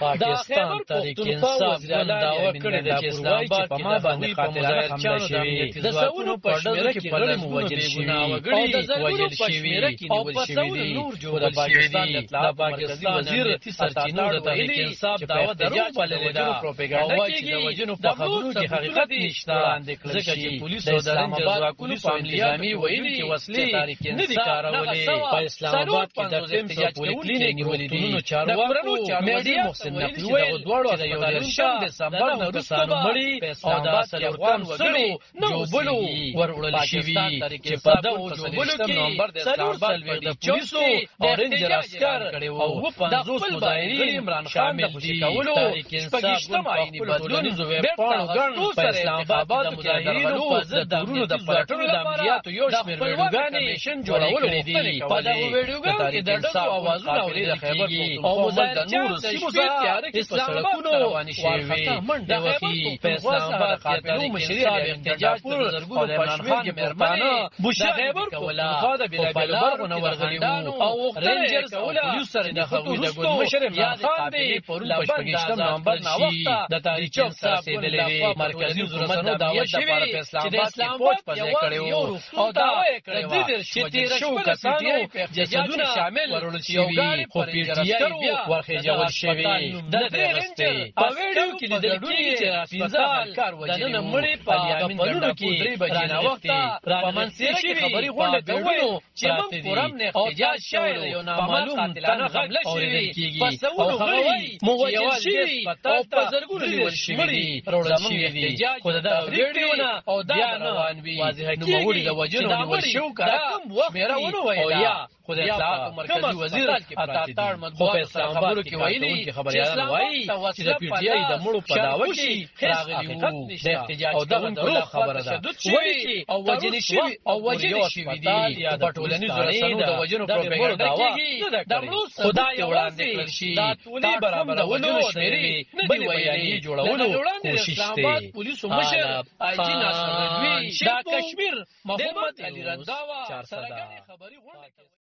پاکستان تحریک انصاف نن دعوه کړې ده چې اسلام آباد په ما باندې قاتلانه حمله شوې د سونو په شمیره کې په لږ موجل شوي او د زرګونو په شمیره کې نیول شوي دي او د پاکستان وزیر سرچینو د تحریک انصاف دعوه درو بللې ده پروپاګاندا کې د وجنو په خبرو کې حقیقت نشته ځکه چې پولیس او د رنجر ځواکونو په انتظامی ویلي چې وسلې تحریک انصاف کارولې په اسلام آباد کې د پیمس پولیکلینیک نیولې دي چارواکو میډیا نقلوي د دوړو د یو درشم دسمبر نه کسانو مړي او د افغان وګړي جوبلو ورولل شوي چې په دغه جوبلو کې نومبر د اسلام آباد د پولیسو او رنجر عسكر او 50 مظاهرین عمران خان د خوشي کولو شپږشتم عیني بدلون بیرته غړو په اسلام آباد د مظاهرینو په ضد د ورونو د پټولو د عملیاتو یو شمېر ویډیوګانې جوړولو کړي په دغه ویډیوګانو کې د ډزو اوازونه اورېدل کېږي او مظاهرچیانو سیمو اسلام آباد رواني شوی د وخی په اسلام آباد قاتلو مشري احتجاج پر زرګونو پښمیر کې مهربانه بوشا خیبر کولا د بلابل برغونه ورغلی او رنجرز او پولیس سره د خوي د ګل مشر عمران خان دی په 28 نومبر نا وخت د تاریخ چوک رسیدلې مرکزی حکومت دعوت لپاره په اسلام آباد کې پوښ پځې کړو او دعوی کړو چې تیر شو کسانو جسدونه شامل ورول شوی خو پیټي ورخه جوړ شوی د درېغسته په ویډیو کې لیدل کېږي چې هسپتال د نن مړي په کپلونو کې 3 بجې نا وخت په منځ کې خبري غونډه کوي چې موږ پرم نه احتجاج شوی یو نامعلوم قاتلانه حمله شوی پس وګورئ موجل شوی او په زرګونو نیول شوی زموږ احتجاج خو دا ویډیو نه او دا روان وي واضح نوموړي د وجنو نیول شو کوم وخت میراونه وایي خو د اطلاعات مرکزی وزیر اتاتار مطبوعات اسلام آباد کې ویلي خبريالان وایي چې د پی ټی آی د مړو په داوا کې راغلي وو د احتجاج او دغه درو خبره ده وایي او وجنی شوی دي په ټولنیزو رسنیو د وجنو پروپاګاندا کوي د مړو خدای وړاندې کړل شي دا ټولي برابر د وجنو شمیرې بل ویلي جوړولو کوشش دی پولیسو مشر آی جی ناصر رضوی دا کشمیر محمد علی رضاوا سرګنې خبري غونډه